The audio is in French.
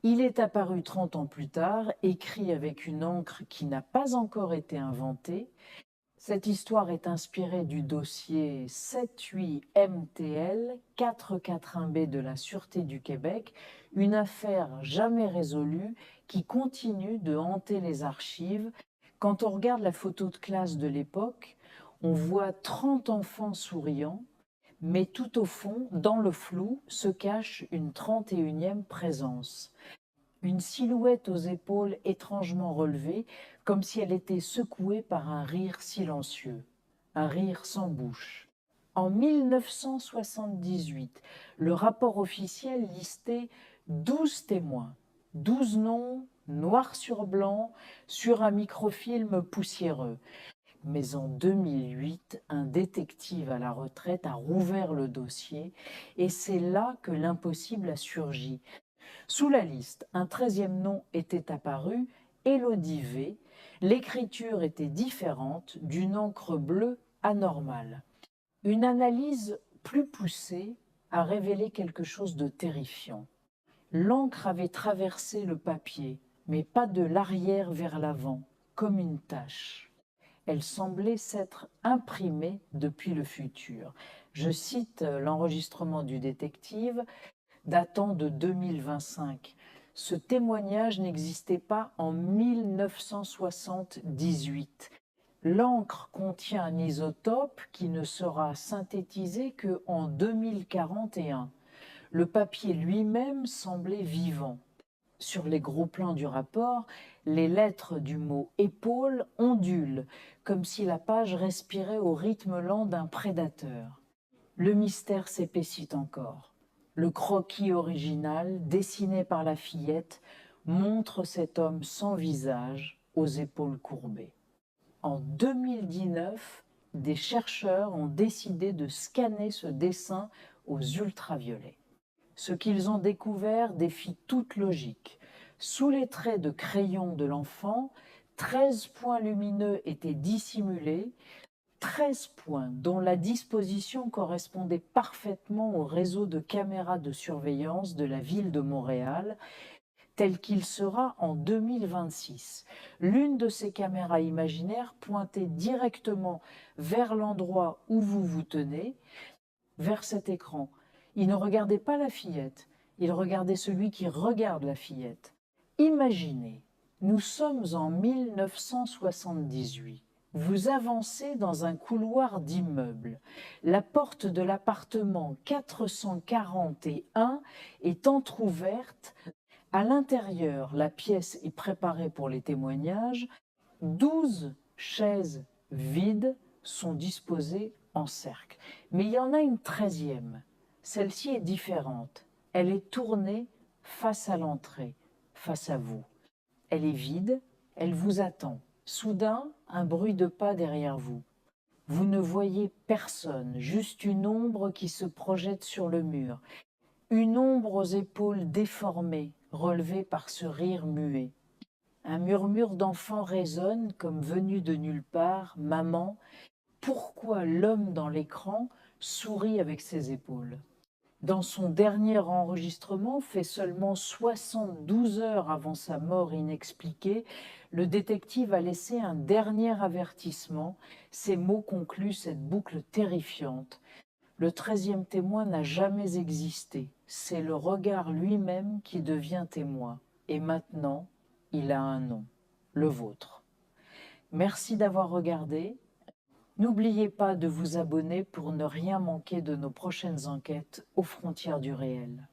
Il est apparu 30 ans plus tard, écrit avec une encre qui n'a pas encore été inventée. Cette histoire est inspirée du dossier 78MTL 441B de la Sûreté du Québec, une affaire jamais résolue qui continue de hanter les archives. Quand on regarde la photo de classe de l'époque, on voit 30 enfants souriants, mais tout au fond, dans le flou, se cache une 31e présence. Une silhouette aux épaules étrangement relevées, comme si elle était secouée par un rire silencieux, un rire sans bouche. En 1978, le rapport officiel listait 12 témoins, 12 noms noir sur blanc sur un microfilm poussiéreux. Mais en 2008, un détective à la retraite a rouvert le dossier et c'est là que l'impossible a surgi. Sous la liste, un 13e nom était apparu, Élodie V. L'écriture était différente, d'une encre bleue anormale. Une analyse plus poussée a révélé quelque chose de terrifiant. L'encre avait traversé le papier, mais pas de l'arrière vers l'avant, comme une tache. Elle semblait s'être imprimée depuis le futur. Je cite l'enregistrement du détective datant de 2025. Ce témoignage n'existait pas en 1978. L'encre contient un isotope qui ne sera synthétisé qu'en 2041. Le papier lui-même semblait vivant. Sur les gros plans du rapport, les lettres du mot épaule ondulent, comme si la page respirait au rythme lent d'un prédateur. Le mystère s'épaissit encore. Le croquis original, dessiné par la fillette, montre cet homme sans visage, aux épaules courbées. En 2019, des chercheurs ont décidé de scanner ce dessin aux ultraviolets. Ce qu'ils ont découvert défie toute logique. Sous les traits de crayon de l'enfant, 13 points lumineux étaient dissimulés, 13 points dont la disposition correspondait parfaitement au réseau de caméras de surveillance de la ville de Montréal, tel qu'il sera en 2026. L'une de ces caméras imaginaires pointait directement vers l'endroit où vous vous tenez, vers cet écran. Il ne regardait pas la fillette, il regardait celui qui regarde la fillette. Imaginez, nous sommes en 1978. Vous avancez dans un couloir d'immeuble. La porte de l'appartement 441 est entr'ouverte. À l'intérieur, la pièce est préparée pour les témoignages. 12 chaises vides sont disposées en cercle. Mais il y en a une 13e. Celle-ci est différente. Elle est tournée face à l'entrée, face à vous. Elle est vide, elle vous attend. Soudain, un bruit de pas derrière vous. Vous ne voyez personne, juste une ombre qui se projette sur le mur. Une ombre aux épaules déformées, relevée par ce rire muet. Un murmure d'enfant résonne comme venu de nulle part. Maman, pourquoi l'homme dans l'écran sourit avec ses épaules? Dans son dernier enregistrement, fait seulement 72 heures avant sa mort inexpliquée, le détective a laissé un dernier avertissement. Ces mots concluent cette boucle terrifiante. Le 13e témoin n'a jamais existé. C'est le regard lui-même qui devient témoin. Et maintenant, il a un nom, le vôtre. Merci d'avoir regardé. N'oubliez pas de vous abonner pour ne rien manquer de nos prochaines enquêtes aux frontières du réel.